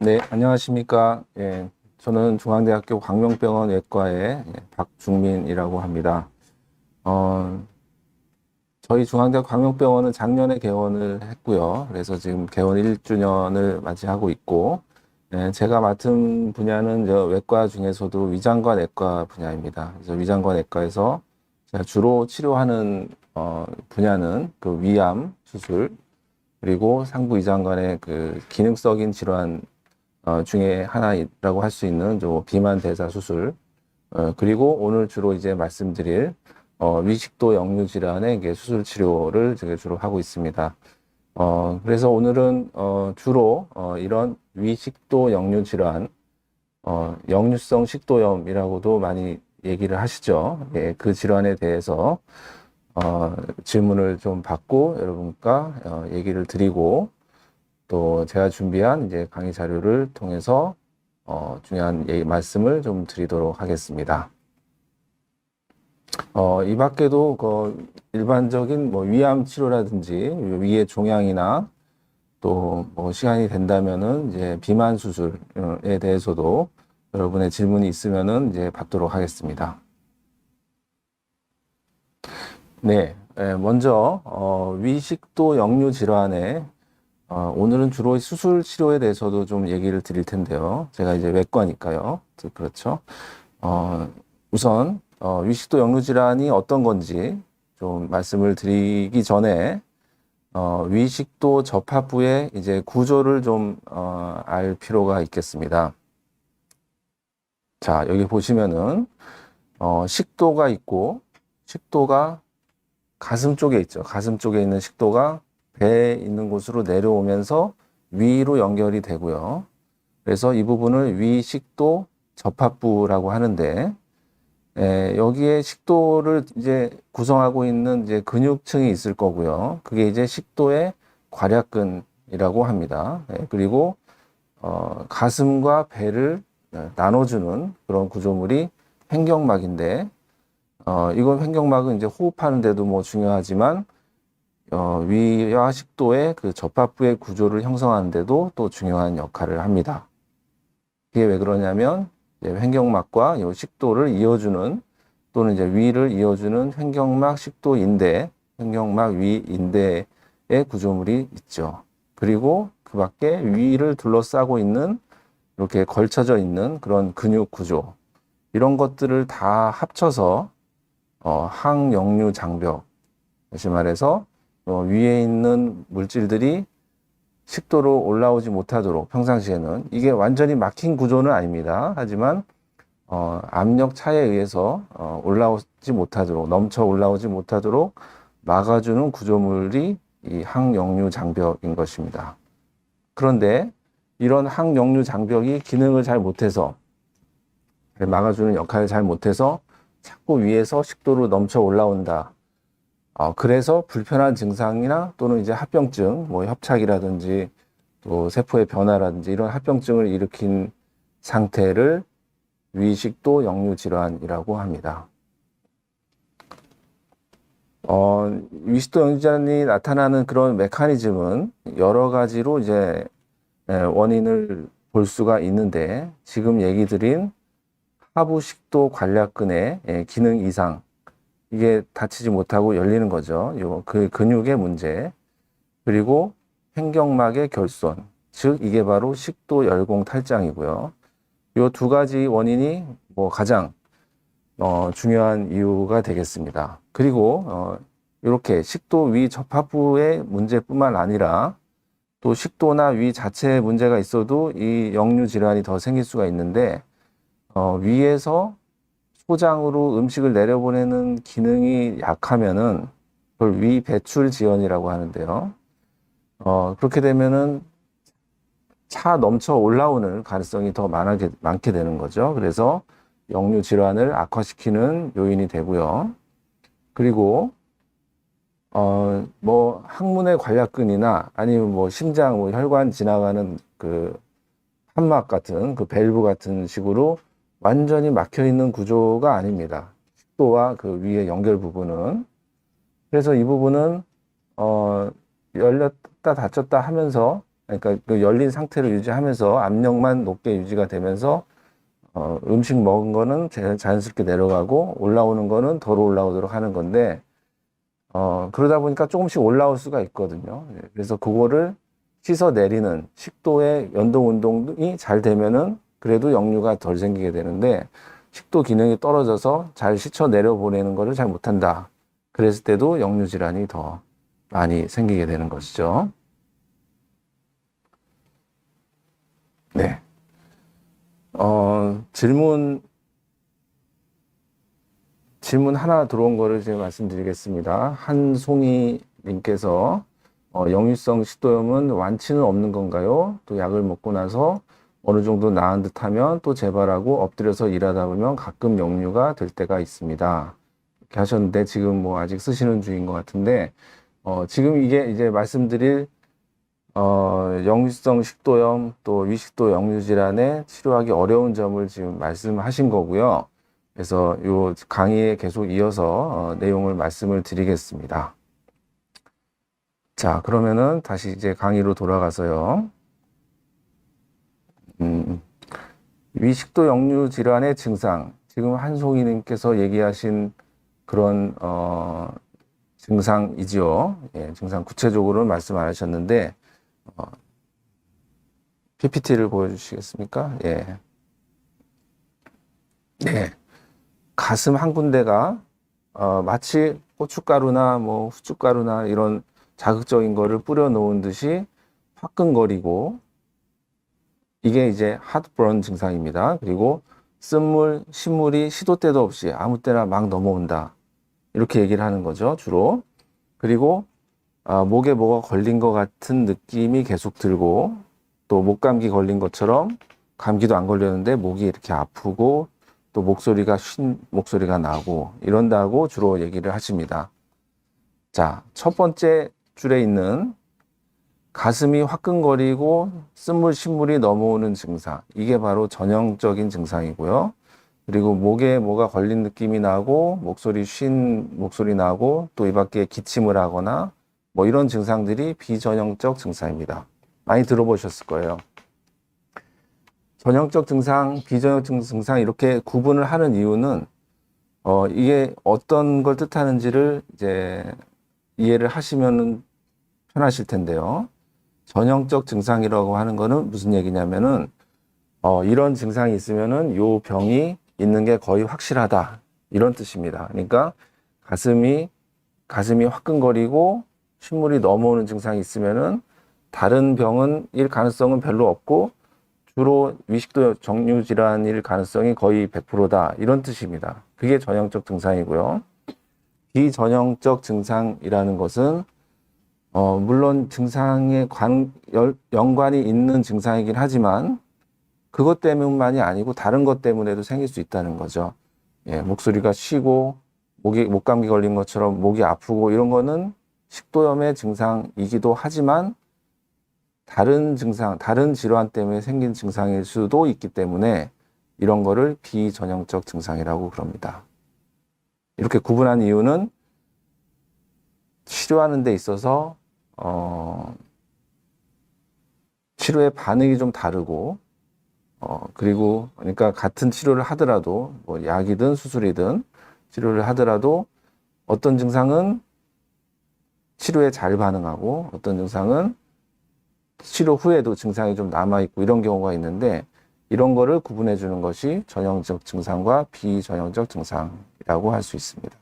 네, 안녕하십니까. 예, 저는 중앙대학교 광명병원 외과의 박중민이라고 합니다. 어, 저희 중앙대학 광명병원은 작년에 개원을 했고요. 그래서 지금 개원 1주년을 맞이하고 있고, 제가 맡은 분야는 저 외과 중에서도 위장과 내과 분야입니다. 그래서 위장과 내과에서 제가 주로 치료하는 분야는 그 위암 수술, 그리고 상부 위장관의 그 기능성인 질환 중에 하나라고 할 수 있는 비만 대사 수술, 그리고 오늘 주로 이제 말씀드릴 위식도 역류 질환의 이게 수술 치료를 제가 주로 하고 있습니다. 그래서 오늘은 주로 이런 위식도 역류 질환, 역류성 식도염이라고도 많이 얘기를 하시죠. 예, 그 질환에 대해서 질문을 좀 받고 여러분과 얘기를 드리고, 또 제가 준비한 이제 강의 자료를 통해서 중요한 말씀을 좀 드리도록 하겠습니다. 이 밖에도 그 일반적인 뭐 위암 치료라든지 위의 종양이나 또 뭐 시간이 된다면은 이제 비만 수술에 대해서도 여러분의 질문이 있으면은 이제 받도록 하겠습니다. 네, 먼저 위식도 역류 질환에 오늘은 주로 수술 치료에 대해서도 좀 얘기를 드릴 텐데요. 제가 이제 외과니까요. 그렇죠. 우선 위식도 역류 질환이 어떤 건지 좀 말씀을 드리기 전에 위식도 접합부의 이제 구조를 좀 알 필요가 있겠습니다. 자, 여기 보시면은 식도가 있고, 식도가 가슴 쪽에 있죠. 가슴 쪽에 있는 식도가 배에 있는 곳으로 내려오면서 위로 연결이 되고요. 그래서 이 부분을 위식도 접합부라고 하는데, 여기에 식도를 이제 구성하고 있는 이제 근육층이 있을 거고요. 그게 이제 식도의 괄약근이라고 합니다. 그리고 가슴과 배를 나눠주는 그런 구조물이 횡격막인데, 이건 횡격막은 이제 호흡하는 데도 뭐 중요하지만 위와 식도의 그 접합부의 구조를 형성하는 데도 또 중요한 역할을 합니다. 이게 왜 그러냐면 횡격막과 이 식도를 이어주는, 또는 이제 위를 이어주는 횡격막 식도 인대, 횡격막 위 인대의 구조물이 있죠. 그리고 그 밖에 위를 둘러싸고 있는 이렇게 걸쳐져 있는 그런 근육 구조, 이런 것들을 다 합쳐서 항역류 장벽, 다시 말해서 위에 있는 물질들이 식도로 올라오지 못하도록, 평상시에는 이게 완전히 막힌 구조는 아닙니다. 하지만 압력 차에 의해서 올라오지 못하도록, 넘쳐 올라오지 못하도록 막아주는 구조물이 이 항역류 장벽인 것입니다. 그런데 이런 항역류 장벽이 기능을 잘 못해서, 막아주는 역할을 잘 못해서 자꾸 위에서 식도로 넘쳐 올라온다. 그래서 불편한 증상이나 또는 이제 합병증, 뭐 협착이라든지 또 세포의 변화라든지 이런 합병증을 일으킨 상태를 위식도 역류 질환이라고 합니다. 위식도 역류 질환이 나타나는 그런 메커니즘은 여러 가지로 이제 원인을 볼 수가 있는데, 지금 얘기 드린 하부식도 관략근의 기능 이상, 이게 닫히지 못하고 열리는 거죠. 그 근육의 문제, 그리고 횡격막의 결손, 즉 이게 바로 식도 열공 탈장이고요. 이 두 가지 원인이 뭐 가장 중요한 이유가 되겠습니다. 그리고 이렇게 식도 위 접합부의 문제뿐만 아니라 또 식도나 위 자체에 문제가 있어도 이 역류 질환이 더 생길 수가 있는데, 위에서 소장으로 음식을 내려보내는 기능이 약하면은 그걸 위 배출 지연이라고 하는데요. 그렇게 되면은 차 넘쳐 올라오는 가능성이 더 많게 되는 거죠. 그래서 역류 질환을 악화시키는 요인이 되고요. 그리고 뭐 항문의 관략근이나 아니면 뭐 심장, 뭐 혈관 지나가는 그 판막 같은 그 밸브 같은 식으로 완전히 막혀 있는 구조가 아닙니다. 식도와 그 위의 연결 부분은. 그래서 이 부분은 열렸다 닫혔다 하면서 그러니까 그 열린 상태를 유지하면서 압력만 높게 유지가 되면서 음식 먹은 거는 자연스럽게 내려가고 올라오는 거는 덜 올라오도록 하는 건데 그러다 보니까 조금씩 올라올 수가 있거든요. 그래서 그거를 씻어 내리는 식도의 연동 운동이 잘 되면은 그래도 역류가 덜 생기게 되는데 식도 기능이 떨어져서 잘 씻어 내려 보내는 거를 잘 못한다. 그랬을 때도 역류 질환이 더 많이 생기게 되는 것이죠. 네. 질문 하나 들어온 거를 제가 말씀드리겠습니다. 한송이 님께서 역류성 식도염은 완치는 없는 건가요? 또 약을 먹고 나서 어느 정도 나은 듯 하면 또 재발하고 엎드려서 일하다 보면 가끔 역류가 될 때가 있습니다. 이렇게 하셨는데 지금 뭐 아직 쓰시는 중인 것 같은데 지금 이게 이제 말씀드릴 역류성 식도염 또 위식도 역류 질환에 치료하기 어려운 점을 지금 말씀하신 거고요. 그래서 이 강의에 계속 이어서 내용을 말씀을 드리겠습니다. 자, 그러면은 다시 이제 강의로 돌아가서요. 위식도 역류 질환의 증상. 지금 한송이님께서 얘기하신 그런 증상이지요. 예, 증상 구체적으로는 말씀 안 하셨는데 PPT를 보여주시겠습니까? 예. 네. 가슴 한 군데가 마치 고춧가루나 뭐 후춧가루나 이런 자극적인 거를 뿌려 놓은 듯이 화끈거리고 이게 이제 하트브런 증상입니다. 그리고 쓴물, 신물이 시도 때도 없이 아무 때나 막 넘어온다. 이렇게 얘기를 하는 거죠, 주로. 그리고 목에 뭐가 걸린 것 같은 느낌이 계속 들고 또 목감기 걸린 것처럼 감기도 안 걸렸는데 목이 이렇게 아프고 또 목소리가 쉰 목소리가 나고 이런다고 주로 얘기를 하십니다. 자, 첫 번째 줄에 있는 가슴이 화끈거리고 쓴물, 신물이 넘어오는 증상. 이게 바로 전형적인 증상이고요. 그리고 목에 뭐가 걸린 느낌이 나고 목소리 쉰 목소리 나고 또 이 밖에 기침을 하거나 뭐 이런 증상들이 비전형적 증상입니다. 많이 들어보셨을 거예요. 전형적 증상, 비전형적 증상 이렇게 구분을 하는 이유는 이게 어떤 걸 뜻하는지를 이제 이해를 하시면 편하실 텐데요. 전형적 증상이라고 하는 거는 무슨 얘기냐면은 이런 증상이 있으면은 요 병이 있는 게 거의 확실하다 이런 뜻입니다. 그러니까 가슴이 화끈거리고 신물이 넘어오는 증상이 있으면은 다른 병은 일 가능성은 별로 없고 주로 위식도 역류 질환일 가능성이 거의 100%다 이런 뜻입니다. 그게 전형적 증상이고요. 비전형적 증상이라는 것은 물론 증상에 연관이 있는 증상이긴 하지만 그것 때문만이 아니고 다른 것 때문에도 생길 수 있다는 거죠. 예, 목소리가 쉬고 목감기 걸린 것처럼 목이 아프고 이런 거는 식도염의 증상이기도 하지만 다른 증상, 다른 질환 때문에 생긴 증상일 수도 있기 때문에 이런 거를 비전형적 증상이라고 그럽니다. 이렇게 구분한 이유는 치료하는 데 있어서 치료의 반응이 좀 다르고 그리고 그러니까 같은 치료를 하더라도 뭐 약이든 수술이든 치료를 하더라도 어떤 증상은 치료에 잘 반응하고 어떤 증상은 치료 후에도 증상이 좀 남아있고 이런 경우가 있는데 이런 거를 구분해 주는 것이 전형적 증상과 비전형적 증상이라고 할 수 있습니다.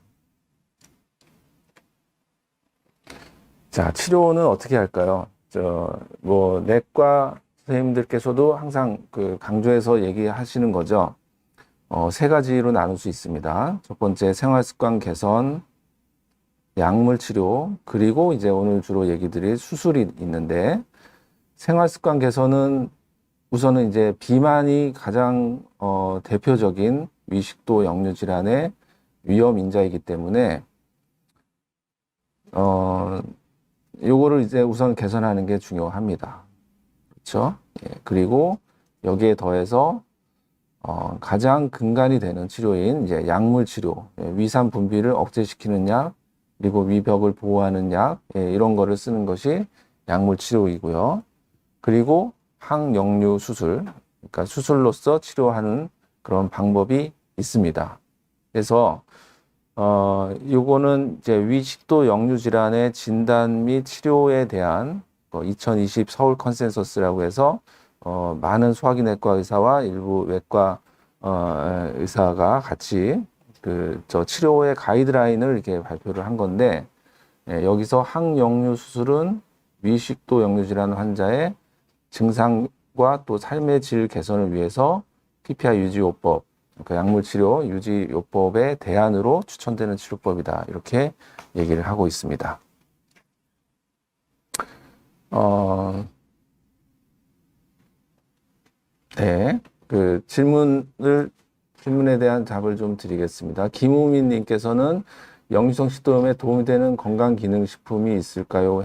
자, 치료는 어떻게 할까요? 뭐 내과 선생님들께서도 항상 강조해서 얘기하시는 거죠. 세 가지로 나눌 수 있습니다. 첫 번째 생활습관 개선, 약물 치료, 그리고 이제 오늘 주로 얘기 드릴 수술이 있는데 생활습관 개선은 우선은 이제 비만이 가장 대표적인 위식도 역류 질환의 위험 인자이기 때문에 요거를 이제 우선 개선하는 게 중요합니다. 그렇죠? 예, 그리고 여기에 더해서 가장 근간이 되는 치료인 이제 약물 치료, 위산 분비를 억제시키는 약, 그리고 위벽을 보호하는 약, 이런 거를 쓰는 것이 약물 치료이고요. 그리고 항역류 수술, 그러니까 수술로서 치료하는 그런 방법이 있습니다. 그래서 요거는 이제 위식도 역류 질환의 진단 및 치료에 대한 2020 서울 컨센서스라고 해서 많은 소화기내과 의사와 일부 외과 의사가 같이 저 치료의 가이드라인을 이렇게 발표를 한 건데, 여기서 항역류 수술은 위식도 역류 질환 환자의 증상과 또 삶의 질 개선을 위해서 PPI 유지요법, 그 약물치료 유지요법의 대안으로 추천되는 치료법이다. 이렇게 얘기를 하고 있습니다. 네. 질문에 대한 답을 좀 드리겠습니다. 김우민 님께서는 역류성 식도염에 도움이 되는 건강기능식품이 있을까요?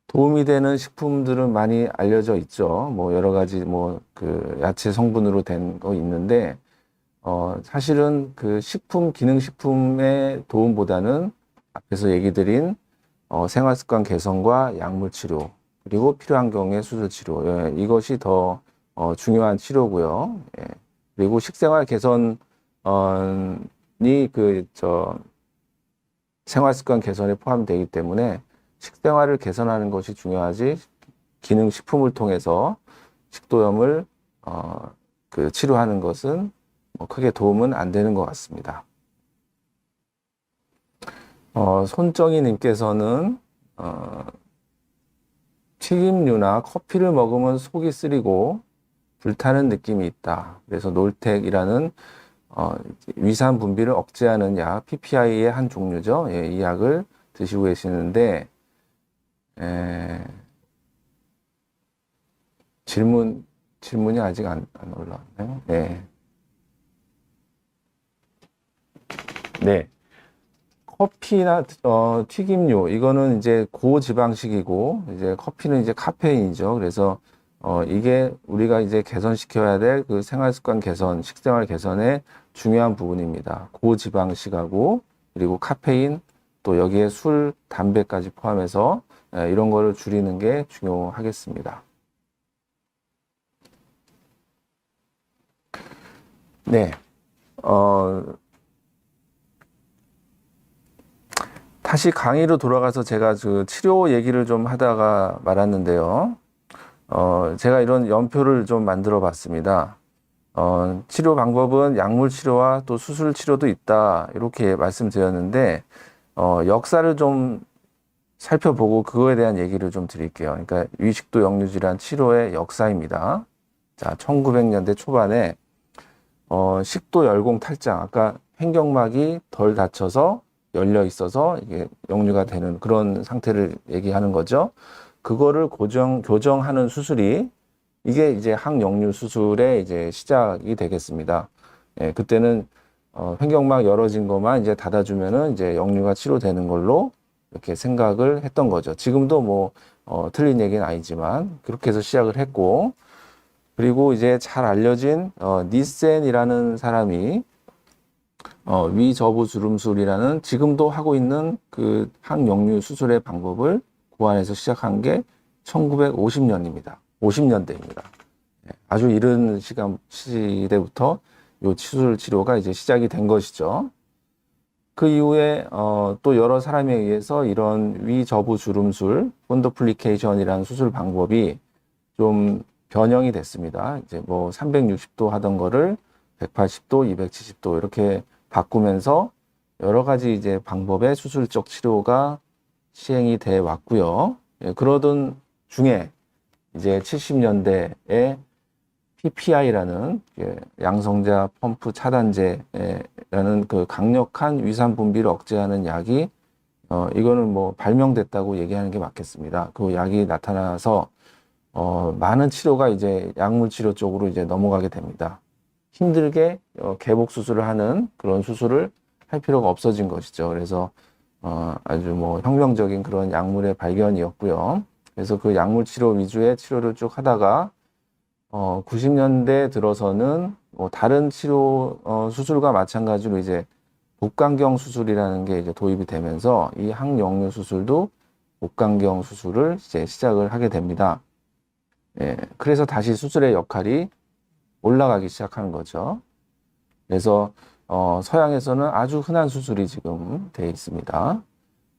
도움이 되는 식품들은 많이 알려져 있죠. 뭐 여러 가지 야채 성분으로 된 거 있는데, 사실은 기능식품의 도움보다는 앞에서 얘기 드린 생활습관 개선과 약물 치료, 그리고 필요한 경우에 수술 치료, 이것이 더 중요한 치료고요. 예. 그리고 식생활 개선이 생활습관 개선에 포함되기 때문에 식생활을 개선하는 것이 중요하지, 기능식품을 통해서 식도염을 치료하는 것은 크게 도움은 안 되는 것 같습니다. 손정희 님께서는 튀김류나 커피를 먹으면 속이 쓰리고 불타는 느낌이 있다. 그래서 놀텍이라는 위산 분비를 억제하는 약, PPI의 한 종류죠. 예, 이 약을 드시고 계시는데, 질문이 아직 안 올라왔나요? 네. 네. 커피나 튀김류, 이거는 이제 고지방식이고, 이제 커피는 이제 카페인이죠. 그래서 이게 우리가 이제 개선시켜야 될 그 생활습관 개선, 식생활 개선의 중요한 부분입니다. 고지방식하고, 그리고 카페인, 또 여기에 술, 담배까지 포함해서 이런 거를 줄이는 게 중요하겠습니다. 네. 다시 강의로 돌아가서 제가 치료 얘기를 좀 하다가 말았는데요. 제가 이런 연표를 좀 만들어 봤습니다. 치료 방법은 약물 치료와 또 수술 치료도 있다. 이렇게 말씀드렸는데, 역사를 좀 살펴보고 그거에 대한 얘기를 좀 드릴게요. 그러니까 위식도 역류 질환 치료의 역사입니다. 자, 1900년대 초반에 식도 열공 탈장, 아까 횡격막이 덜 닫혀서 열려 있어서 이게 역류가 되는 그런 상태를 얘기하는 거죠. 그거를 교정하는 수술이, 이게 이제 항역류 수술의 이제 시작이 되겠습니다. 예, 그때는 횡격막 열어진 것만 이제 닫아주면은 이제 역류가 치료되는 걸로 이렇게 생각을 했던 거죠. 지금도 틀린 얘기는 아니지만 그렇게 해서 시작을 했고, 그리고 이제 잘 알려진 니센이라는 사람이 위저부 주름술이라는 지금도 하고 있는 그 항역류 수술의 방법을 고안해서 시작한 게 1950년입니다. 50년대입니다. 아주 이른 시대부터 이 수술 치료가 이제 시작이 된 것이죠. 그 이후에 또 여러 사람에 의해서 이런 위저부 주름술, 펀더플리케이션이라는 수술 방법이 좀 변형이 됐습니다. 이제 360도 하던 거를 180도, 270도 이렇게 바꾸면서 여러 가지 이제 방법의 수술적 치료가 시행이 돼 왔고요. 예, 그러던 중에 이제 70년대에 PPI라는 양성자 펌프 차단제라는 그 강력한 위산 분비를 억제하는 약이 이거는 발명됐다고 얘기하는 게 맞겠습니다. 그 약이 나타나서 많은 치료가 이제 약물 치료 쪽으로 이제 넘어가게 됩니다. 힘들게 개복 수술을 하는 그런 수술을 할 필요가 없어진 것이죠. 그래서 아주 혁명적인 그런 약물의 발견이었고요. 그래서 그 약물 치료 위주의 치료를 쭉 하다가 90년대 들어서는 다른 치료 수술과 마찬가지로 이제 복강경 수술이라는 게 이제 도입이 되면서 이 항역류 수술도 복강경 수술을 이제 시작을 하게 됩니다. 예, 그래서 다시 수술의 역할이 올라가기 시작하는 거죠. 그래서 서양에서는 아주 흔한 수술이 지금 돼 있습니다.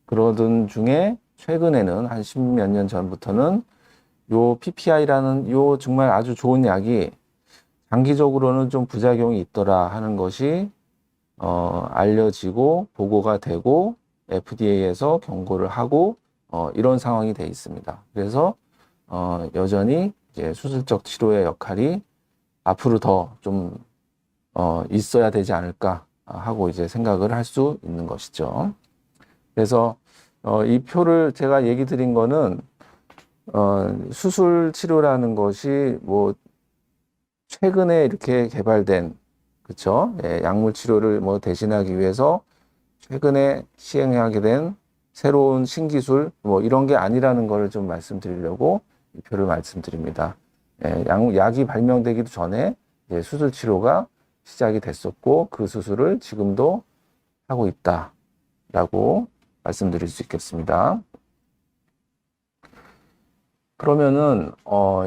그러던 중에 최근에는 한 십몇 년 전부터는 요 PPI라는 요 정말 아주 좋은 약이 장기적으로는 좀 부작용이 있더라 하는 것이 알려지고 보고가 되고 FDA에서 경고를 하고 이런 상황이 돼 있습니다. 그래서 여전히 이제 수술적 치료의 역할이 앞으로 더 좀 있어야 되지 않을까 하고 이제 생각을 할 수 있는 것이죠. 그래서 이 표를 제가 얘기 드린 거는 수술 치료라는 것이 뭐 최근에 이렇게 개발된 그쵸? 예, 약물 치료를 뭐 대신하기 위해서 최근에 시행하게 된 새로운 신기술 뭐 이런 게 아니라는 거를 좀 말씀드리려고 이 표를 말씀드립니다. 예, 약이 발명되기도 전에 수술 치료가 시작이 됐었고 그 수술을 지금도 하고 있다라고 말씀드릴 수 있겠습니다. 그러면은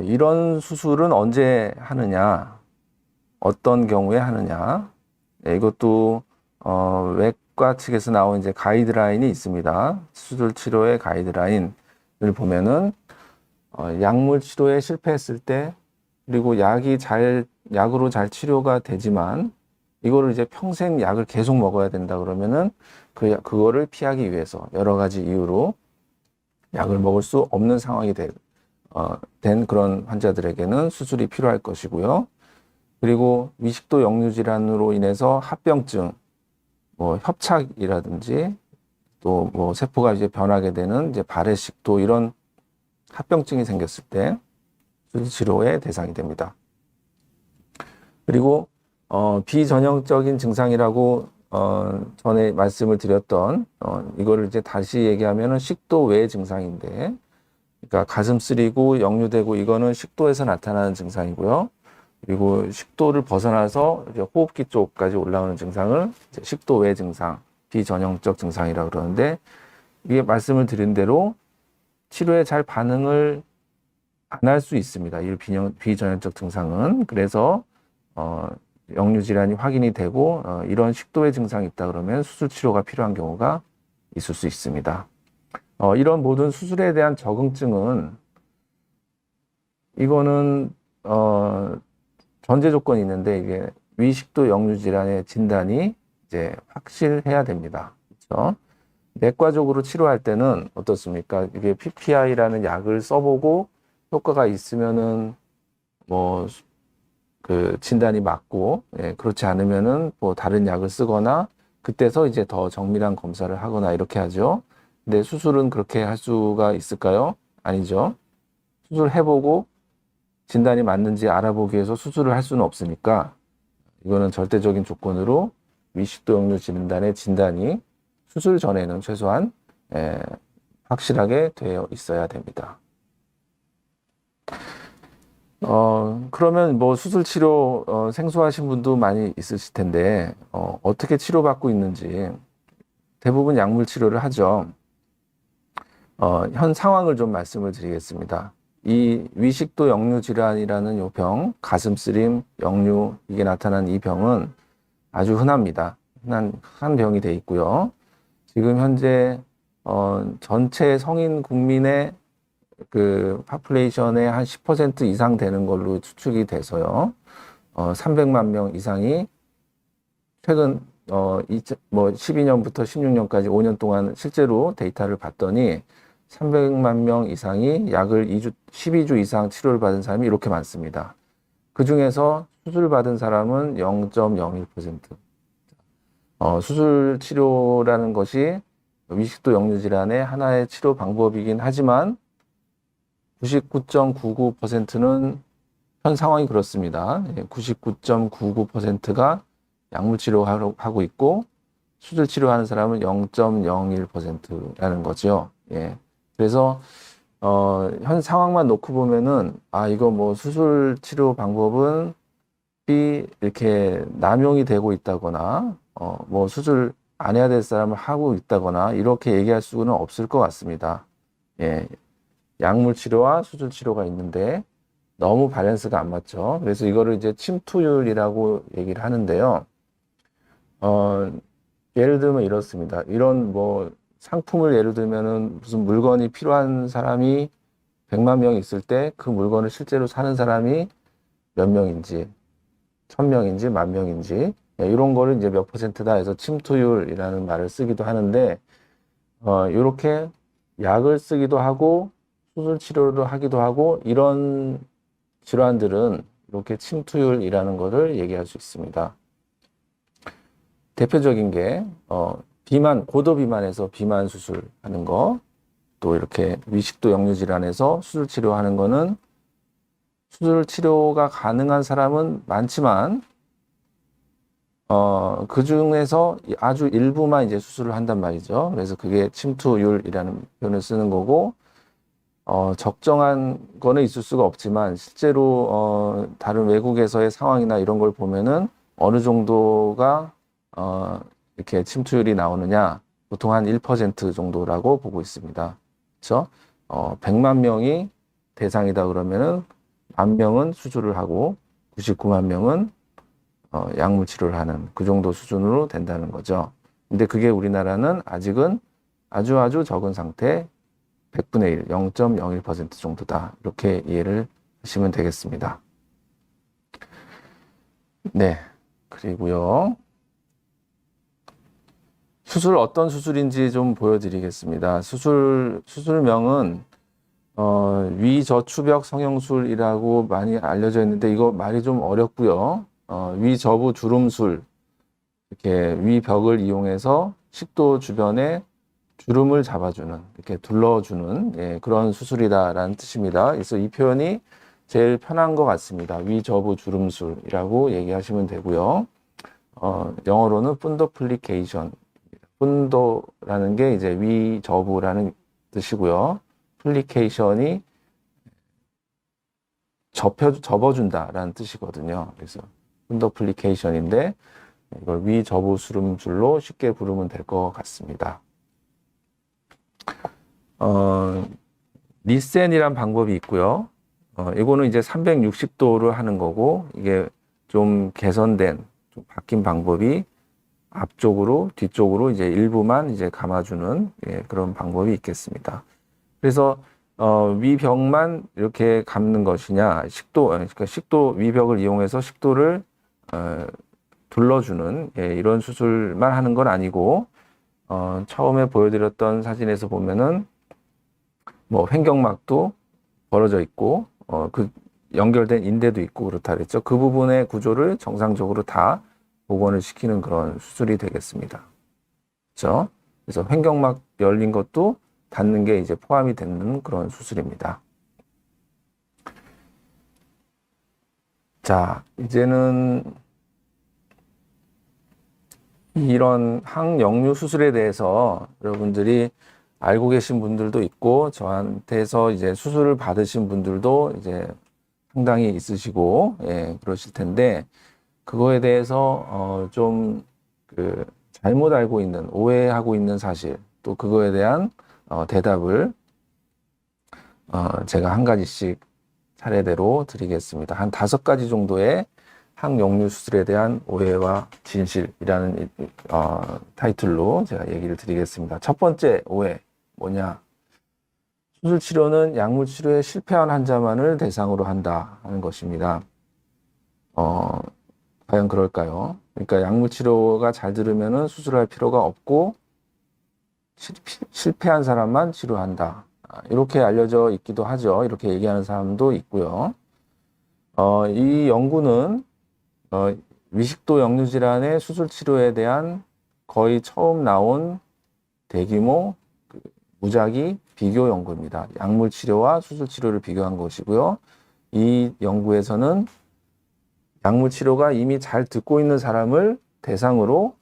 이런 수술은 언제 하느냐, 어떤 경우에 하느냐, 네, 이것도 외과 측에서 나온 이제 가이드라인이 있습니다. 수술 치료의 가이드라인을 보면은 약물 치료에 실패했을 때 그리고 약으로 잘 치료가 되지만 이거를 이제 평생 약을 계속 먹어야 된다 그러면은 그거를 피하기 위해서 여러 가지 이유로 약을 먹을 수 없는 상황이 된 그런 환자들에게는 수술이 필요할 것이고요. 그리고 위식도 역류 질환으로 인해서 합병증, 뭐 협착이라든지 또 뭐 세포가 이제 변하게 되는 이제 발해식도 이런 합병증이 생겼을 때 수술 치료의 대상이 됩니다. 그리고 비전형적인 증상이라고 전에 말씀을 드렸던 이거를 이제 다시 얘기하면은 식도 외 증상인데, 그러니까 가슴 쓰리고 역류되고 이거는 식도에서 나타나는 증상이고요. 그리고 식도를 벗어나서 이제 호흡기 쪽까지 올라오는 증상을 이제 식도 외 증상, 비전형적 증상이라고 그러는데, 이게 말씀을 드린 대로 치료에 잘 반응을 안 할 수 있습니다. 이 비전형적 증상은. 그래서 역류 질환이 확인이 되고 이런 식도의 증상이 있다 그러면 수술 치료가 필요한 경우가 있을 수 있습니다. 이런 모든 수술에 대한 적응증은 이거는 전제 조건이 있는데 이게 위식도 역류 질환의 진단이 이제 확실해야 됩니다. 그렇죠? 내과적으로 치료할 때는 어떻습니까? 이게 PPI라는 약을 써보고 효과가 있으면은 뭐 그 진단이 맞고, 예, 그렇지 않으면은 뭐 다른 약을 쓰거나 그때서 이제 더 정밀한 검사를 하거나 이렇게 하죠. 근데 수술은 그렇게 할 수가 있을까요? 아니죠. 수술해보고 진단이 맞는지 알아보기 위해서 수술을 할 수는 없으니까 이거는 절대적인 조건으로 위식도 역류 진단의 진단이 수술 전에는 최소한 확실하게 되어 있어야 됩니다. 그러면 뭐 수술 치료 생소하신 분도 많이 있으실 텐데 어떻게 치료받고 있는지 대부분 약물 치료를 하죠. 현 상황을 좀 말씀을 드리겠습니다. 이 위식도 역류 질환이라는 요 병, 가슴 쓰림, 역류 이게 나타난 이 병은 아주 흔합니다. 흔한 병이 돼 있고요. 지금 현재 전체 성인 국민의 그 파퓰레이션의 한 10% 이상 되는 걸로 추측이 돼서요. 300만 명 이상이 최근 뭐 12년부터 16년까지 5년 동안 실제로 데이터를 봤더니 300만 명 이상이 약을 12주 이상 치료를 받은 사람이 이렇게 많습니다. 그 중에서 수술 받은 사람은 0.01%. 수술 치료라는 것이 위식도 역류 질환의 하나의 치료 방법이긴 하지만 99.99%는 현 상황이 그렇습니다. 99.99%가 약물 치료하고 있고 수술 치료하는 사람은 0.01%라는 거죠. 예. 그래서 현 상황만 놓고 보면은 이거 뭐 수술 치료 방법은 이렇게 남용이 되고 있다거나 뭐 수술 안 해야 될 사람을 하고 있다거나 이렇게 얘기할 수는 없을 것 같습니다. 예. 약물 치료와 수술 치료가 있는데 너무 밸런스가 안 맞죠. 그래서 이거를 이제 침투율이라고 얘기를 하는데요. 예를 들면 이렇습니다. 이런 뭐 상품을 예를 들면은 무슨 물건이 필요한 사람이 100만 명 있을 때 그 물건을 실제로 사는 사람이 몇 명인지, 1000명인지, 10,000명인지, 이런 거를 이제 몇 퍼센트다 해서 침투율이라는 말을 쓰기도 하는데, 이렇게 약을 쓰기도 하고, 수술 치료를 하기도 하고, 이런 질환들은 이렇게 침투율이라는 것을 얘기할 수 있습니다. 대표적인 게 비만, 고도 비만에서 비만 수술하는 거, 또 이렇게 위식도 역류 질환에서 수술 치료하는 거는 수술 치료가 가능한 사람은 많지만 그 중에서 아주 일부만 이제 수술을 한단 말이죠. 그래서 그게 침투율이라는 표현을 쓰는 거고, 적정한 거는 있을 수가 없지만 실제로 다른 외국에서의 상황이나 이런 걸 보면은 어느 정도가 이렇게 침투율이 나오느냐, 보통 한 1% 정도라고 보고 있습니다. 그렇죠? 100만 명이 대상이다 그러면은 10,000명은 수술을 하고 99만 명은 약물 치료를 하는 그 정도 수준으로 된다는 거죠. 근데 그게 우리나라는 아직은 아주 적은 상태, 100분의 1, 0.01% 정도다. 이렇게 이해를 하시면 되겠습니다. 네. 그리고요. 수술 어떤 수술인지 좀 보여드리겠습니다. 수술명은 위저추벽 성형술이라고 많이 알려져 있는데 이거 말이 좀 어렵고요. 위저부 주름술, 이렇게 위벽을 이용해서 식도 주변에 주름을 잡아주는, 이렇게 둘러주는 그런 수술이다라는 뜻입니다. 그래서 이 표현이 제일 편한 것 같습니다. 위저부 주름술이라고 얘기하시면 되고요. 영어로는 푼더플리케이션. 푼도라는 게 이제 위저부라는 뜻이고요. 플리케이션이 접어준다라는 뜻이거든요. 그래서 푼더플리케이션인데 이걸 위저부 수름술로 쉽게 부르면 될 것 같습니다. 리센이란 방법이 있고요. 이거는 이제 360도를 하는 거고, 이게 좀 개선된, 좀 바뀐 방법이 앞쪽으로, 뒤쪽으로 이제 일부만 이제 감아주는 그런 방법이 있겠습니다. 그래서 위벽만 이렇게 감는 것이냐, 그러니까 식도 위벽을 이용해서 식도를 둘러주는 이런 수술만 하는 건 아니고, 처음에 보여드렸던 사진에서 보면은 뭐 횡격막도 벌어져 있고 그 연결된 인대도 있고 그렇다 그랬죠. 그 부분의 구조를 정상적으로 다 복원을 시키는 그런 수술이 되겠습니다. 그렇죠? 그래서 횡격막 열린 것도 닫는 게 이제 포함이 되는 그런 수술입니다. 자, 이제는 이런 항역류 수술에 대해서 여러분들이 알고 계신 분들도 있고 저한테서 이제 수술을 받으신 분들도 이제 상당히 있으시고 그러실 텐데 그거에 대해서 좀 잘못 알고 있는 오해하고 있는 사실 또 그거에 대한 대답을 제가 한 가지씩 차례대로 드리겠습니다. 한 5가지 정도의 항역류 수술에 대한 오해와 진실이라는 타이틀로 제가 얘기를 드리겠습니다. 첫 번째 오해 뭐냐? 수술 치료는 약물 치료에 실패한 환자만을 대상으로 한다 하는 것입니다. 과연 그럴까요? 그러니까 약물 치료가 잘 들으면은 수술할 필요가 없고 실패한 사람만 치료한다. 이렇게 알려져 있기도 하죠. 이렇게 얘기하는 사람도 있고요. 이 연구는 위식도 역류 질환의 수술 치료에 대한 거의 처음 나온 대규모 무작위 비교 연구입니다. 약물 치료와 수술 치료를 비교한 것이고요. 이 연구에서는 약물 치료가 이미 잘 듣고 있는 사람을 대상으로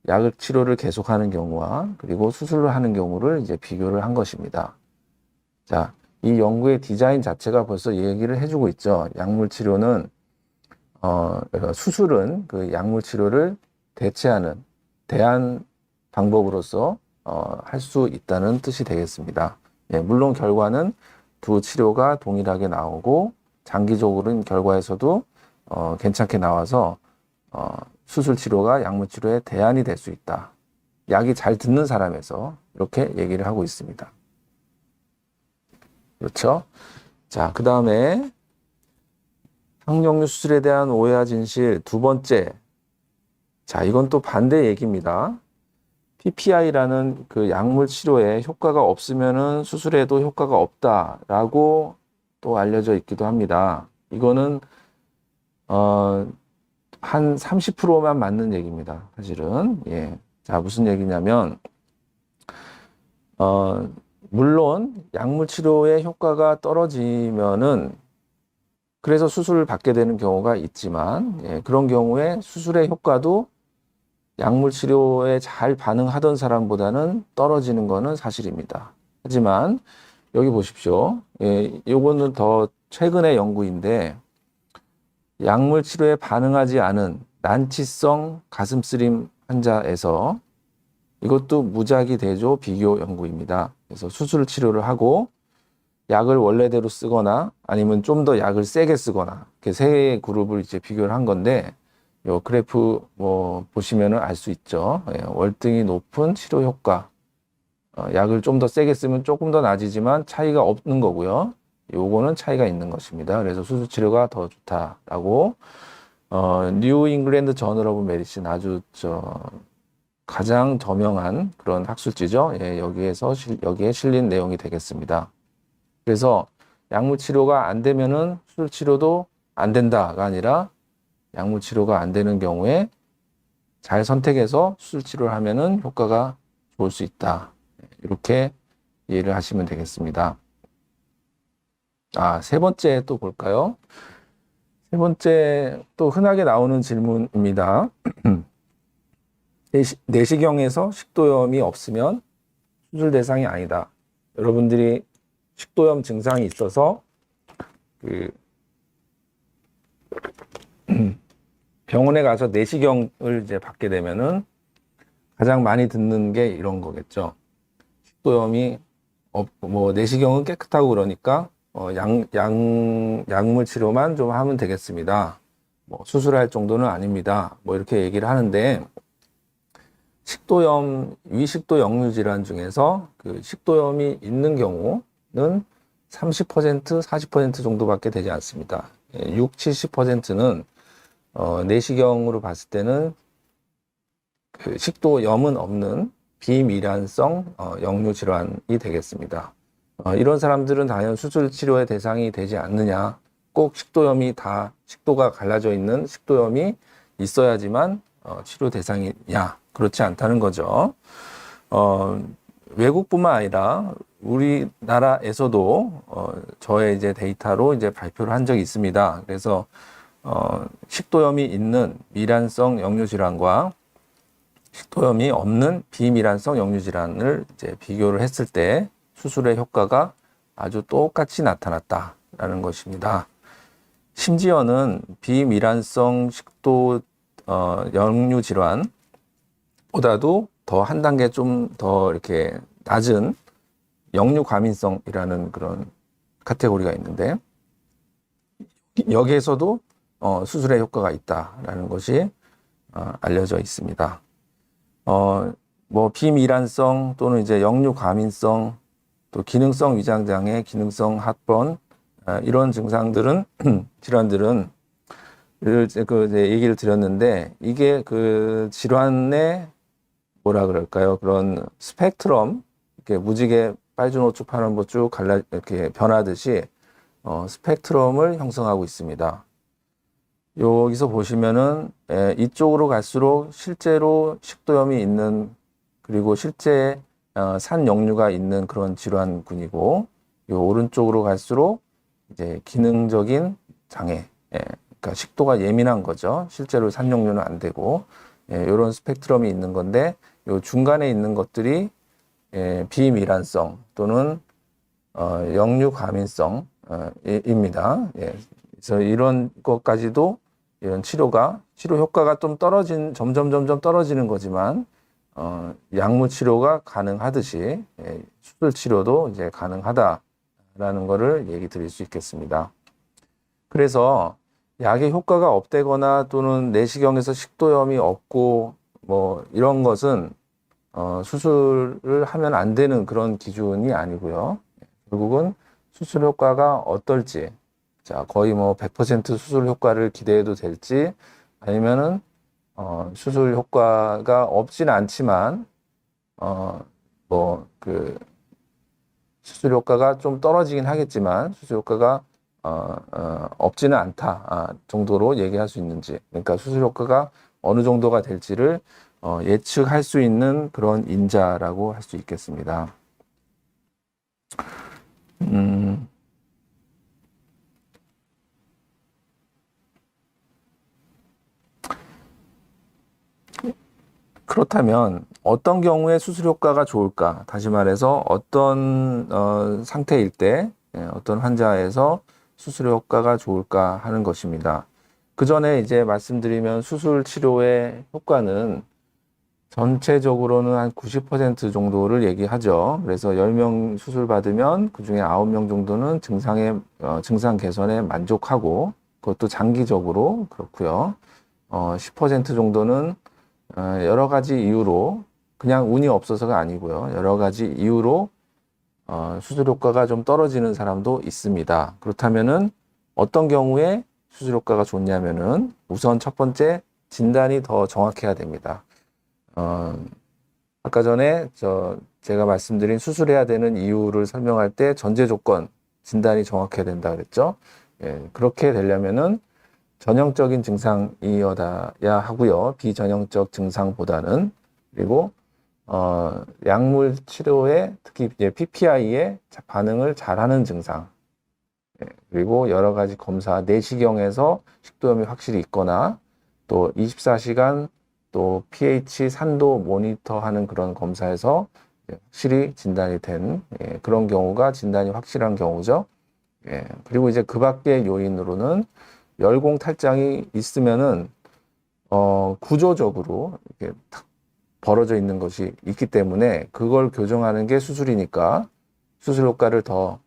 약 치료를 계속하는 경우와 그리고 수술을 하는 경우를 이제 비교를 한 것입니다. 자, 이 연구의 디자인 자체가 벌써 얘기를 해주고 있죠. 약물 치료는 수술은 그 약물 치료를 대체하는 대안 방법으로서 할 수 있다는 뜻이 되겠습니다. 물론 결과는 두 치료가 동일하게 나오고 장기적으로는 결과에서도 괜찮게 나와서 수술 치료가 약물 치료의 대안이 될 수 있다. 약이 잘 듣는 사람에서 이렇게 얘기를 하고 있습니다. 그렇죠? 자, 그 다음에 항역류 수술에 대한 오해와 진실 두 번째. 자, 이건 또 반대 얘기입니다. PPI라는 그 약물 치료에 효과가 없으면은 수술에도 효과가 없다라고 또 알려져 있기도 합니다. 이거는 한 30%만 맞는 얘기입니다. 사실은. 예. 자, 무슨 얘기냐면 물론 약물 치료의 효과가 떨어지면은 그래서 수술을 받게 되는 경우가 있지만, 예, 그런 경우에 수술의 효과도 약물 치료에 잘 반응하던 사람보다는 떨어지는 것은 사실입니다. 하지만 여기 보십시오. 예, 요거는 더 최근의 연구인데 약물 치료에 반응하지 않은 난치성 가슴쓰림 환자에서 이것도 무작위 대조 비교 연구입니다. 그래서 수술 치료를 하고 약을 원래대로 쓰거나 아니면 좀 더 약을 세게 쓰거나 이렇게 세 그룹을 이제 비교를 한 건데 요 그래프 뭐 보시면은 알 수 있죠. 예, 월등히 높은 치료 효과. 약을 좀 더 세게 쓰면 조금 더 낮아지지만 차이가 없는 거고요. 요거는 차이가 있는 것입니다. 그래서 수술 치료가 더 좋다라고 뉴 잉글랜드 저널 오브 메디신 아주 가장 저명한 그런 학술지죠. 예, 여기에 실린 내용이 되겠습니다. 그래서 약물 치료가 안 되면은 수술 치료도 안 된다가 아니라 약물 치료가 안 되는 경우에 잘 선택해서 수술 치료를 하면은 효과가 좋을 수 있다. 이렇게 이해를 하시면 되겠습니다. 세 번째 또 볼까요? 세 번째 또 흔하게 나오는 질문입니다. 내시경에서 식도염이 없으면 수술 대상이 아니다. 여러분들이 식도염 증상이 있어서 병원에 가서 내시경을 이제 받게 되면은 가장 많이 듣는 게 이런 거겠죠. 식도염이 뭐 내시경은 깨끗하고 그러니까 약물 치료만 좀 하면 되겠습니다. 뭐 수술할 정도는 아닙니다. 뭐 이렇게 얘기를 하는데 식도염, 위식도 역류 질환 중에서 그 식도염이 있는 경우는 30%, 40% 정도밖에 되지 않습니다. 6, 70%는 내시경으로 봤을 때는 그 식도염은 없는 비밀환성 역류 질환이 되겠습니다. 이런 사람들은 과연 수술 치료의 대상이 되지 않느냐? 꼭 식도가 갈라져 있는 식도염이 있어야지만 치료 대상이냐? 그렇지 않다는 거죠. 외국뿐만 아니라 우리나라에서도 저의 이제 데이터로 이제 발표를 한 적이 있습니다. 그래서 식도염이 있는 미란성 역류 질환과 식도염이 없는 비미란성 역류 질환을 이제 비교를 했을 때 수술의 효과가 아주 똑같이 나타났다라는 것입니다. 심지어는 비미란성 식도 역류 질환보다도 더 한 단계 좀 더 이렇게 낮은 역류 과민성이라는 그런 카테고리가 있는데 여기에서도 수술의 효과가 있다라는 것이 알려져 있습니다. 뭐 비미란성 또는 이제 역류 과민성 또 기능성 위장장애, 기능성 합번 이런 증상들은 질환들은 얘기를 드렸는데 이게 그 질환의 뭐라 그럴까요? 그런 스펙트럼 이렇게 무지개 빨주노초 파란보 쭉 이렇게 변하듯이 스펙트럼을 형성하고 있습니다. 여기서 보시면은 이쪽으로 갈수록 실제로 식도염이 있는 그리고 실제 산 역류가 있는 그런 질환군이고 요 오른쪽으로 갈수록 이제 기능적인 장애, 그러니까 식도가 예민한 거죠. 실제로 산 역류는 안 되고 이런 스펙트럼이 있는 건데 요 중간에 있는 것들이 비밀환성 또는 역류 과민성입니다. 그래서 이런 것까지도 이런 치료 효과가 좀 점점 떨어지는 거지만 약물 치료가 가능하듯이 수술 치료도 이제 가능하다라는 것을 얘기 드릴 수 있겠습니다. 그래서 약의 효과가 없대거나 또는 내시경에서 식도염이 없고 뭐 이런 것은 수술을 하면 안 되는 그런 기준이 아니고요. 결국은 수술 효과가 어떨지, 자, 거의 뭐 100% 수술 효과를 기대해도 될지, 아니면은 수술 효과가 없지는 않지만 그 수술 효과가 좀 떨어지긴 하겠지만 수술 효과가 없지는 않다 정도로 얘기할 수 있는지, 그러니까 수술 효과가 어느 정도가 될지를 예측할 수 있는 그런 인자라고 할 수 있겠습니다. 그렇다면 어떤 경우에 수술 효과가 좋을까? 다시 말해서 어떤 상태일 때 어떤 환자에서 수술 효과가 좋을까 하는 것입니다. 그 전에 이제 말씀드리면 수술 치료의 효과는 전체적으로는 한 90% 정도를 얘기하죠. 그래서 10명 수술 받으면 그중에 9명 정도는 증상 개선에 만족하고, 그것도 장기적으로 그렇고요. 10% 정도는 여러 가지 이유로, 그냥 운이 없어서가 아니고요. 여러 가지 이유로 수술 효과가 좀 떨어지는 사람도 있습니다. 그렇다면은 어떤 경우에 수술 효과가 좋냐면은 우선 첫 번째, 진단이 더 정확해야 됩니다. 아까 전에 제가 말씀드린 수술해야 되는 이유를 설명할 때 전제 조건, 진단이 정확해야 된다 그랬죠. 예, 그렇게 되려면은 전형적인 증상이어야 하고요. 비전형적 증상보다는. 그리고 약물 치료에 특히 이제 PPI에 반응을 잘하는 증상. 예, 그리고 여러 가지 검사, 내시경에서 식도염이 확실히 있거나 또 24시간 또 pH 산도 모니터하는 그런 검사에서 확실히 진단이 된 그런 경우가 진단이 확실한 경우죠. 예, 그리고 이제 그 밖의 요인으로는 열공 탈장이 있으면은 구조적으로 이렇게 탁 벌어져 있는 것이 있기 때문에 그걸 교정하는 게 수술이니까 수술 효과를 더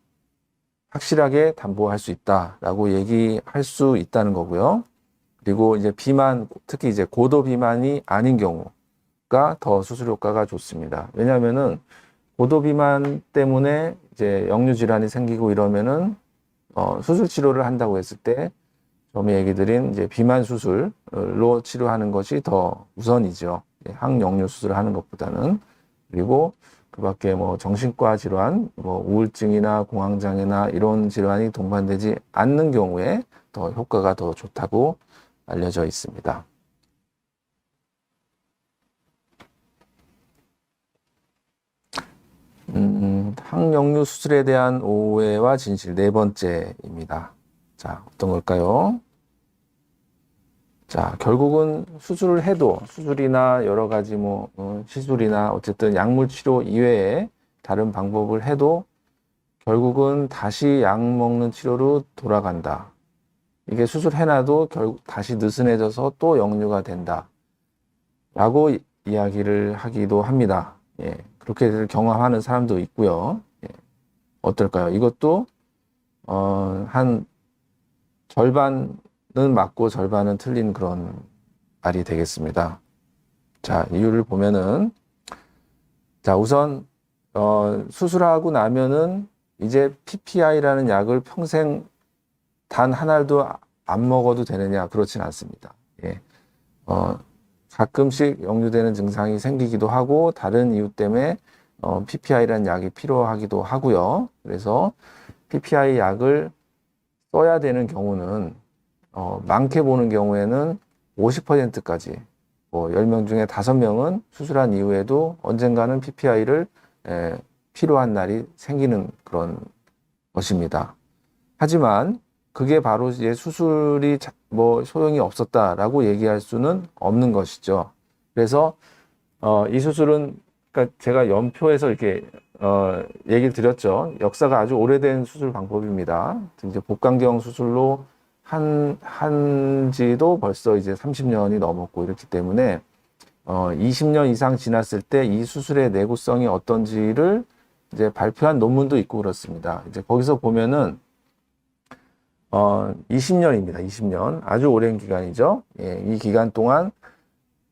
확실하게 담보할 수 있다라고 얘기할 수 있다는 거고요. 그리고 이제 비만, 특히 이제 고도 비만이 아닌 경우가 더 수술 효과가 좋습니다. 왜냐하면은 고도 비만 때문에 이제 역류 질환이 생기고 이러면은 수술 치료를 한다고 했을 때 처음에 얘기 드린 이제 비만 수술로 치료하는 것이 더 우선이죠. 항역류 수술을 하는 것보다는. 그리고 그 밖에 뭐 정신과 질환, 뭐 우울증이나 공황장애나 이런 질환이 동반되지 않는 경우에 더 효과가 더 좋다고 알려져 있습니다. 항역류 수술에 대한 오해와 진실 네 번째입니다. 자, 어떤 걸까요? 자, 결국은 수술을 해도 수술이나 여러 가지 시술이나 어쨌든 약물 치료 이외에 다른 방법을 해도 결국은 다시 약 먹는 치료로 돌아간다. 이게 수술해놔도 결국 다시 느슨해져서 또 역류가 된다. 라고 이야기를 하기도 합니다. 예, 그렇게 경험하는 사람도 있고요. 예, 어떨까요? 이것도 한 절반은 맞고 절반은 틀린 그런 말이 되겠습니다. 자, 이유를 보면은, 자, 우선 수술하고 나면은 이제 PPI라는 약을 평생 단 한 알도 안 먹어도 되느냐? 그렇진 않습니다. 예. 가끔씩 역류되는 증상이 생기기도 하고 다른 이유 때문에 PPI라는 약이 필요하기도 하고요. 그래서 PPI 약을 써야 되는 경우는 많게 보는 경우에는 50%까지 10명 중에 5명은 수술한 이후에도 언젠가는 PPI를 필요한 날이 생기는 그런 것입니다. 하지만 그게 바로 이제 수술이 소용이 없었다라고 얘기할 수는 없는 것이죠. 그래서 이 수술은, 그러니까 제가 연표에서 이렇게 얘기를 드렸죠. 역사가 아주 오래된 수술 방법입니다. 이제 복강경 수술로 한지도 벌써 이제 30년이 넘었고 이렇기 때문에 20년 이상 지났을 때 이 수술의 내구성이 어떤지를 이제 발표한 논문도 있고 그렇습니다. 이제 거기서 보면은 20년입니다. 20년. 아주 오랜 기간이죠. 예, 이 기간 동안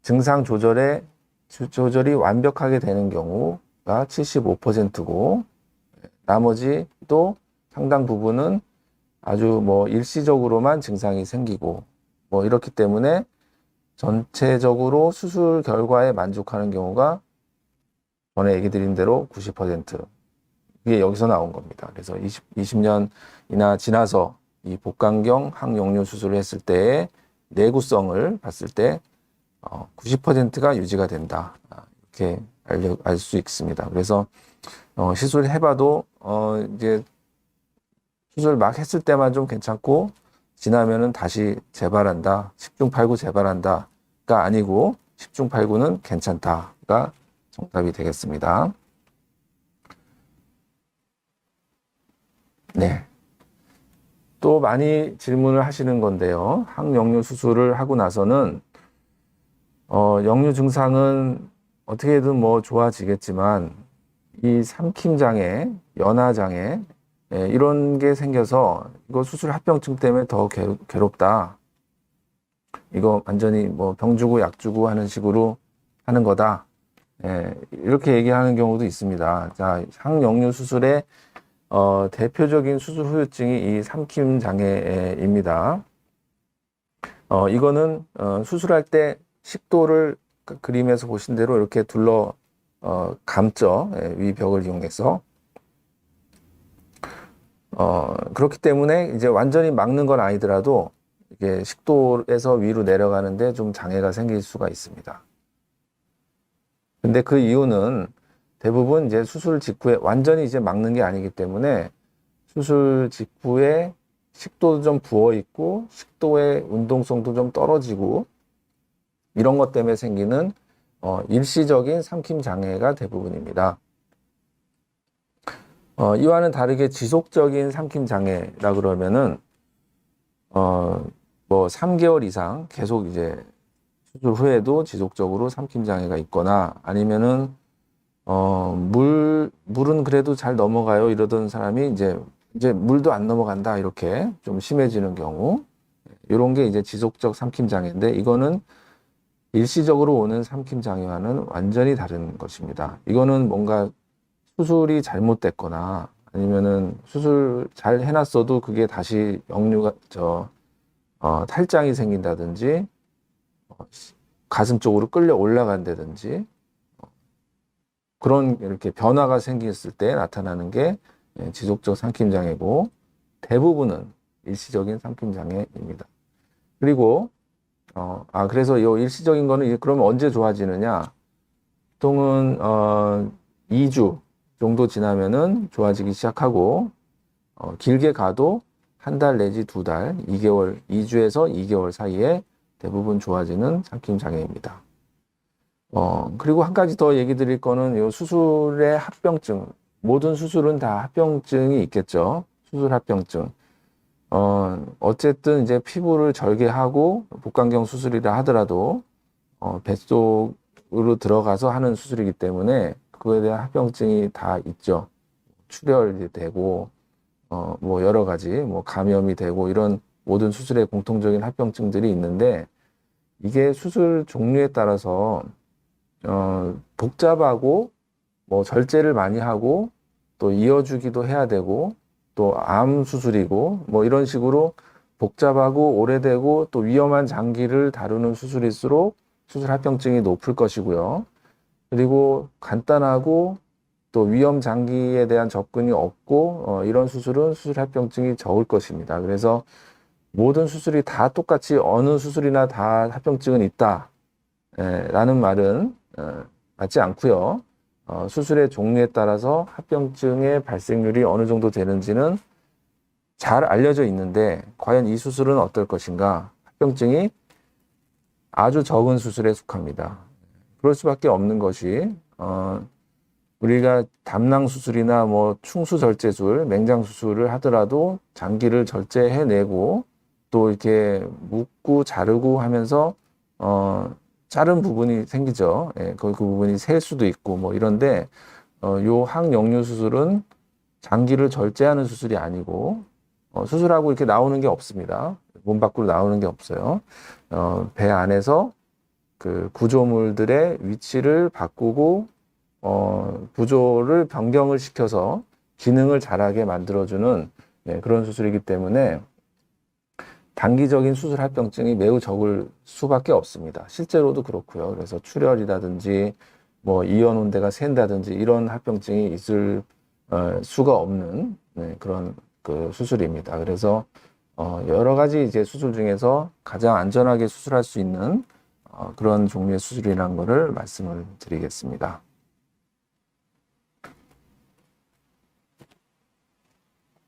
증상 조절이 완벽하게 되는 경우가 75%고, 나머지 또 상당 부분은 아주 뭐 일시적으로만 증상이 생기고, 뭐 이렇기 때문에 전체적으로 수술 결과에 만족하는 경우가 전에 얘기 드린 대로 90%. 이게 여기서 나온 겁니다. 그래서 20년이나 지나서 이 복강경 항역류 수술을 했을 때의 내구성을 봤을 때 90%가 유지가 된다. 이렇게 알 수 있습니다. 그래서 시술을 해봐도 이제 수술 막 했을 때만 좀 괜찮고 지나면은 다시 재발한다. 10중 8구 재발한다가 아니고 10중 8구는 괜찮다가 정답이 되겠습니다. 네. 또 많이 질문을 하시는 건데요. 항역류 수술을 하고 나서는 역류 증상은 어떻게든 뭐 좋아지겠지만 이 삼킴장애, 연하장애 이런 게 생겨서 이거 수술 합병증 때문에 더 괴롭다. 이거 완전히 뭐 병 주고 약 주고 하는 식으로 하는 거다. 이렇게 얘기하는 경우도 있습니다. 자, 항역류 수술의 대표적인 수술 후유증이 이 삼킴장애입니다. 이거는 수술할 때 식도를 그림에서 보신 대로 이렇게 감죠. 위 벽을 이용해서. 그렇기 때문에 이제 완전히 막는 건 아니더라도 이게 식도에서 위로 내려가는데 좀 장애가 생길 수가 있습니다. 근데 그 이유는 대부분 이제 수술 직후에 완전히 이제 막는 게 아니기 때문에 수술 직후에 식도도 좀 부어 있고 식도의 운동성도 좀 떨어지고 이런 것 때문에 생기는 일시적인 삼킴 장애가 대부분입니다. 이와는 다르게 지속적인 삼킴 장애라 그러면은 뭐 3개월 이상 계속 이제 수술 후에도 지속적으로 삼킴 장애가 있거나 아니면은 물은 그래도 잘 넘어가요 이러던 사람이 이제 물도 안 넘어간다 이렇게 좀 심해지는 경우 이런 게 이제 지속적 삼킴 장애인데 이거는 일시적으로 오는 삼킴 장애와는 완전히 다른 것입니다. 이거는 뭔가 수술이 잘못됐거나 아니면은 수술 잘 해놨어도 그게 다시 역류가 탈장이 생긴다든지 가슴 쪽으로 끌려 올라간다든지 그런 이렇게 변화가 생겼을 때 나타나는 게 지속적 삼킴 장애고 대부분은 일시적인 삼킴 장애입니다. 그리고 그래서 이 일시적인 거는 그러면 언제 좋아지느냐? 보통은 2주 정도 지나면은 좋아지기 시작하고 길게 가도 한 달 내지 2달, 2주에서 2개월 사이에 대부분 좋아지는 삼킴 장애입니다. 그리고 한 가지 더 얘기 드릴 거는 이 수술의 합병증. 모든 수술은 다 합병증이 있겠죠. 수술 합병증. 어쨌든 이제 피부를 절개하고 복강경 수술이라 하더라도 뱃속으로 들어가서 하는 수술이기 때문에 그거에 대한 합병증이 다 있죠. 출혈이 되고 뭐 여러 가지 뭐 감염이 되고 이런 모든 수술에 공통적인 합병증들이 있는데 이게 수술 종류에 따라서 복잡하고 뭐 절제를 많이 하고 또 이어주기도 해야 되고 또 암 수술이고 뭐 이런 식으로 복잡하고 오래되고 또 위험한 장기를 다루는 수술일수록 수술 합병증이 높을 것이고요. 그리고 간단하고 또 위험 장기에 대한 접근이 없고 이런 수술은 수술 합병증이 적을 것입니다. 그래서 모든 수술이 다 똑같이 어느 수술이나 다 합병증은 있다 라는 말은 맞지 않고요. 수술의 종류에 따라서 합병증의 발생률이 어느 정도 되는지는 잘 알려져 있는데 과연 이 수술은 어떨 것인가? 합병증이 아주 적은 수술에 속합니다. 그럴 수밖에 없는 것이 우리가 담낭 수술이나 뭐 충수 절제술, 맹장 수술을 하더라도 장기를 절제해내고 또 이렇게 묶고 자르고 하면서 자른 부분이 생기죠. 그 부분이 셀 수도 있고 뭐 이런데 요 항역류 수술은 장기를 절제하는 수술이 아니고 수술하고 이렇게 나오는 게 없습니다. 몸 밖으로 나오는 게 없어요. 배 안에서 그 구조물들의 위치를 바꾸고 구조를 변경을 시켜서 기능을 잘하게 만들어주는 그런 수술이기 때문에 단기적인 수술 합병증이 매우 적을 수밖에 없습니다. 실제로도 그렇고요. 그래서 출혈이라든지 뭐 이완온대가 샌다든지 이런 합병증이 있을 수가 없는 그런 그 수술입니다. 그래서 여러 가지 이제 수술 중에서 가장 안전하게 수술할 수 있는 그런 종류의 수술이라는 것을 말씀을 드리겠습니다.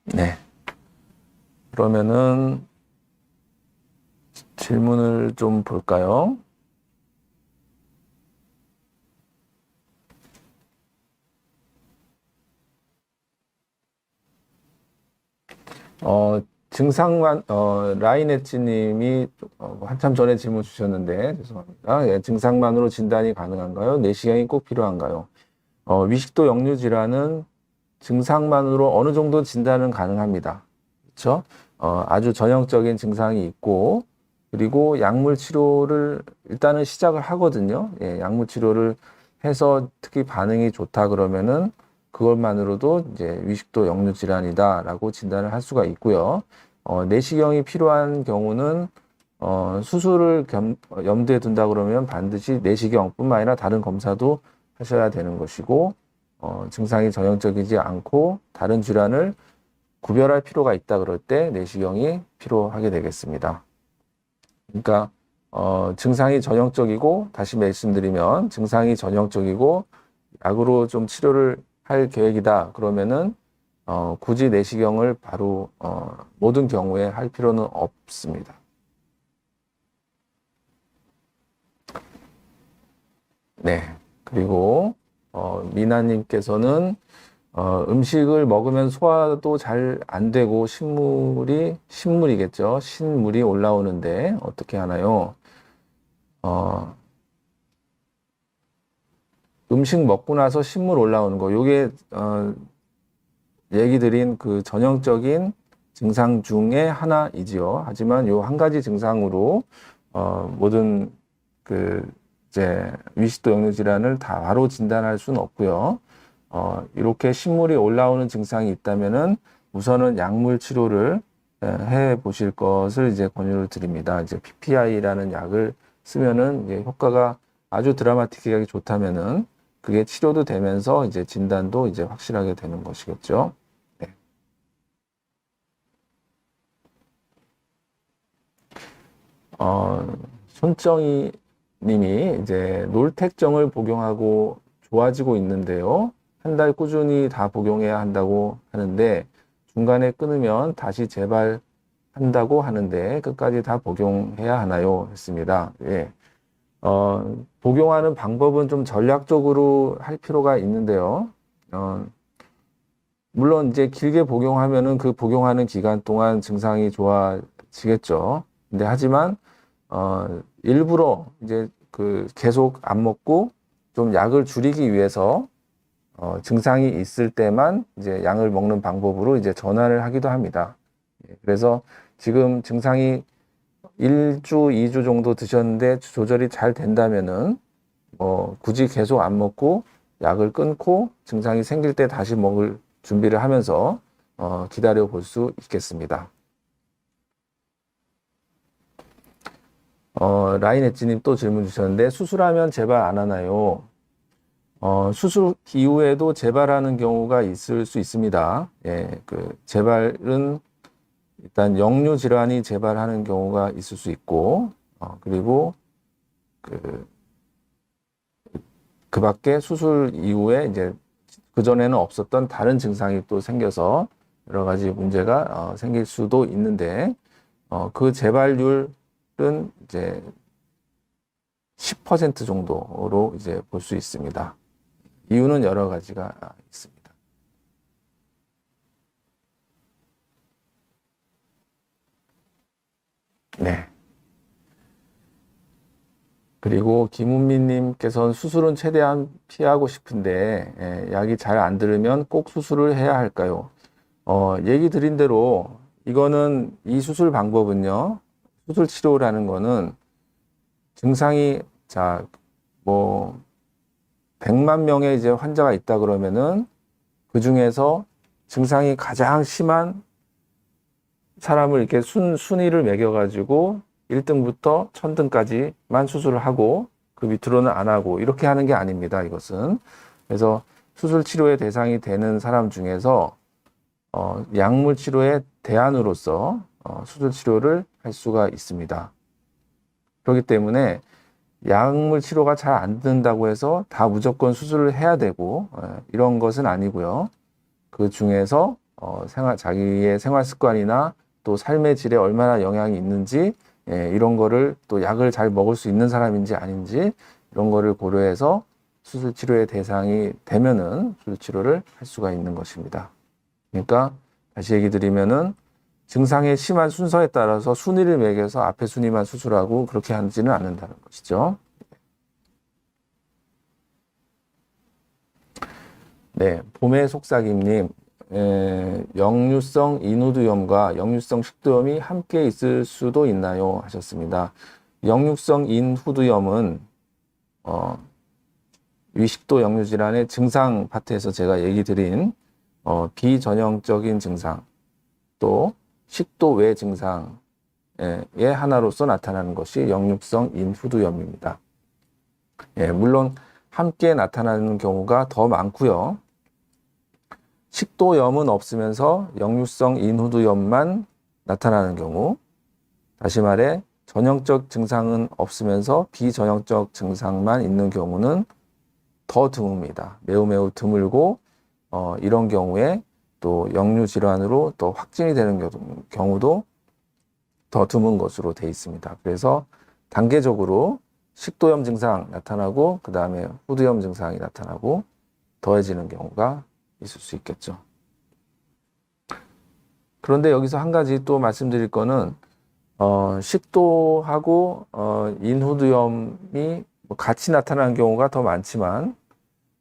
네. 그러면은 질문을 좀 볼까요? 증상만, 라인엣지님이 한참 전에 질문 주셨는데, 죄송합니다. 예, 증상만으로 진단이 가능한가요? 내시경이 꼭 필요한가요? 위식도 역류 질환은 증상만으로 어느 정도 진단은 가능합니다. 그렇죠? 아주 전형적인 증상이 있고, 그리고 약물 치료를 일단은 시작을 하거든요. 예, 약물 치료를 해서 특히 반응이 좋다 그러면은 그것만으로도 이제 위식도 역류 질환이다라고 진단을 할 수가 있고요. 내시경이 필요한 경우는 수술을 염두에 둔다 그러면 반드시 내시경뿐만 아니라 다른 검사도 하셔야 되는 것이고, 증상이 전형적이지 않고 다른 질환을 구별할 필요가 있다 그럴 때 내시경이 필요하게 되겠습니다. 그러니까 증상이 전형적이고, 다시 말씀드리면 증상이 전형적이고 약으로 좀 치료를 할 계획이다 그러면은 굳이 내시경을 바로 모든 경우에 할 필요는 없습니다. 네. 그리고 미나님께서는 음식을 먹으면 소화도 잘 안 되고 신물이겠죠. 신물이 올라오는데 어떻게 하나요? 음식 먹고 나서 신물 올라오는 거, 요게 얘기 드린 그 전형적인 증상 중에 하나이지요. 하지만 요 한 가지 증상으로 모든 그 이제 위식도 역류 질환을 다 바로 진단할 수는 없고요. 이렇게 신물이 올라오는 증상이 있다면은 우선은 약물 치료를 해 보실 것을 이제 권유를 드립니다. 이제 PPI라는 약을 쓰면은 이제 효과가 아주 드라마틱하게 좋다면은 그게 치료도 되면서 이제 진단도 이제 확실하게 되는 것이겠죠. 네. 손정희 님이 이제 놀택정을 복용하고 좋아지고 있는데요. 한 달 꾸준히 다 복용해야 한다고 하는데 중간에 끊으면 다시 재발한다고 하는데 끝까지 다 복용해야 하나요? 했습니다. 예. 복용하는 방법은 좀 전략적으로 할 필요가 있는데요. 물론 이제 길게 복용하면은 그 복용하는 기간 동안 증상이 좋아지겠죠. 근데 하지만 일부러 이제 그 계속 안 먹고 좀 약을 줄이기 위해서 증상이 있을 때만 이제 약을 먹는 방법으로 이제 전환을 하기도 합니다. 그래서 지금 증상이 1주, 2주 정도 드셨는데 조절이 잘 된다면은 굳이 계속 안 먹고 약을 끊고 증상이 생길 때 다시 먹을 준비를 하면서 기다려 볼 수 있겠습니다. 라인 엣지님 또 질문 주셨는데 수술하면 재발 안 하나요? 수술 이후에도 재발하는 경우가 있을 수 있습니다. 예, 그 재발은 일단 역류 질환이 재발하는 경우가 있을 수 있고, 그리고 그 밖에 수술 이후에 이제 그전에는 없었던 다른 증상이 또 생겨서 여러 가지 문제가 생길 수도 있는데, 그 재발률은 이제 10% 정도로 이제 볼 수 있습니다. 이유는 여러 가지가 있습니다. 네. 그리고 김은미님께서는 수술은 최대한 피하고 싶은데 약이 잘 안 들으면 꼭 수술을 해야 할까요? 얘기 드린 대로 이거는 이 수술 방법은요. 수술 치료라는 거는 증상이 자, 뭐 100만 명의 이제 환자가 있다 그러면은 그 중에서 증상이 가장 심한 사람을 이렇게 순위를 매겨 가지고 1등부터 1000등까지만 수술을 하고 그 밑으로는 안 하고 이렇게 하는 게 아닙니다. 이것은. 그래서 수술 치료의 대상이 되는 사람 중에서 약물 치료의 대안으로서 수술 치료를 할 수가 있습니다. 그렇기 때문에 약물 치료가 잘 안 된다고 해서 다 무조건 수술을 해야 되고 이런 것은 아니고요. 그 중에서 자기의 생활 습관이나 또 삶의 질에 얼마나 영향이 있는지 이런 거를 또 약을 잘 먹을 수 있는 사람인지 아닌지 이런 거를 고려해서 수술 치료의 대상이 되면은 수술 치료를 할 수가 있는 것입니다. 그러니까 다시 얘기 드리면은 증상의 심한 순서에 따라서 순위를 매겨서 앞에 순위만 수술하고 그렇게 하지는 않는다는 것이죠. 네, 봄의 속삭임님, 역류성 인후두염과 역류성 식도염이 함께 있을 수도 있나요? 하셨습니다. 역류성 인후두염은 위식도 역류 질환의 증상 파트에서 제가 얘기 드린 비전형적인 증상 또 식도 외 증상의 하나로서 나타나는 것이 역류성 인후두염입니다. 물론 함께 나타나는 경우가 더 많고요. 식도염은 없으면서 역류성 인후두염만 나타나는 경우, 다시 말해 전형적 증상은 없으면서 비전형적 증상만 있는 경우는 더 드뭅니다. 매우 드물고 이런 경우에 또 역류 질환으로 또 확진이 되는 경우도 더 드문 것으로 되어 있습니다. 그래서 단계적으로 식도염 증상 나타나고 그 다음에 후두염 증상이 나타나고 더해지는 경우가 있을 수 있겠죠. 그런데 여기서 한 가지 또 말씀드릴 거는 식도하고 인후두염이 같이 나타나는 경우가 더 많지만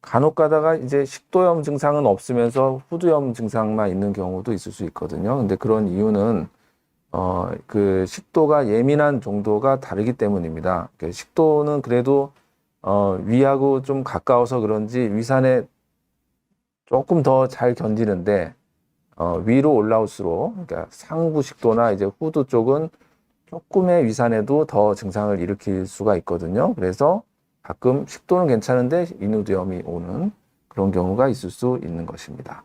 간혹 가다가 이제 식도염 증상은 없으면서 후두염 증상만 있는 경우도 있을 수 있거든요. 근데 그런 이유는 그 식도가 예민한 정도가 다르기 때문입니다. 식도는 그래도 위하고 좀 가까워서 그런지 위산에 조금 더 잘 견디는데 위로 올라올수록 그러니까 상부 식도나 이제 후두 쪽은 조금의 위산에도 더 증상을 일으킬 수가 있거든요. 그래서 가끔 식도는 괜찮은데 인후두염이 오는 그런 경우가 있을 수 있는 것입니다.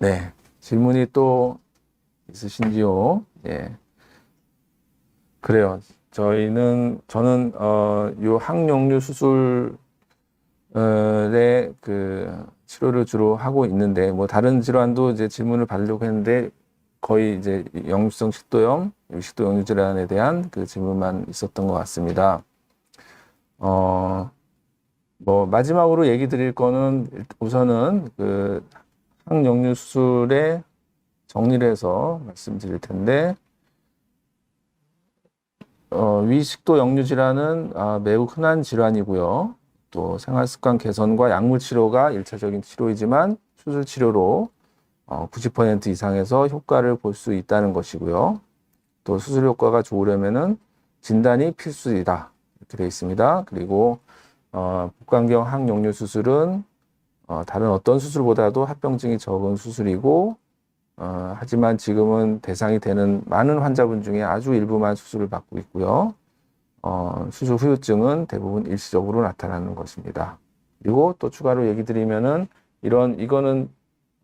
네, 질문이 또 있으신지요? 예. 그래요. 저는 요 항역류 수술의 그 치료를 주로 하고 있는데 뭐 다른 질환도 이제 질문을 받으려고 했는데 거의 이제 역류성 식도염, 식도 역류 질환에 대한 그 질문만 있었던 것 같습니다. 뭐 마지막으로 얘기 드릴 거는 우선은 그 항역류 수술의 정리를 해서 말씀드릴 텐데 위식도 역류 질환은 매우 흔한 질환이고요. 또 생활습관 개선과 약물 치료가 1차적인 치료이지만 수술 치료로 90% 이상에서 효과를 볼 수 있다는 것이고요. 또 수술 효과가 좋으려면은 진단이 필수이다. 이렇게 되어 있습니다. 그리고 복강경 항역류 수술은 다른 어떤 수술보다도 합병증이 적은 수술이고 하지만 지금은 대상이 되는 많은 환자분 중에 아주 일부만 수술을 받고 있고요. 수술 후유증은 대부분 일시적으로 나타나는 것입니다. 그리고 또 추가로 얘기 드리면은 이거는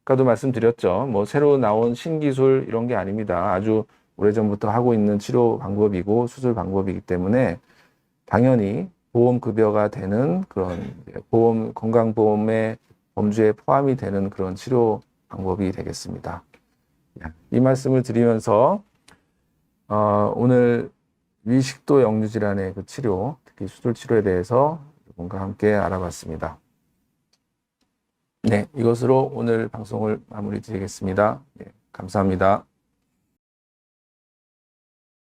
아까도 말씀드렸죠. 뭐 새로 나온 신기술 이런 게 아닙니다. 아주 오래전부터 하고 있는 치료 방법이고 수술 방법이기 때문에 당연히 보험급여가 되는 그런 건강보험의 범주에 포함이 되는 그런 치료 방법이 되겠습니다. 이 말씀을 드리면서 오늘 위식도 역류 질환의 그 치료, 특히 수술 치료에 대해서 여러분과 함께 알아봤습니다. 네, 이것으로 오늘 방송을 마무리 드리겠습니다. 네, 감사합니다.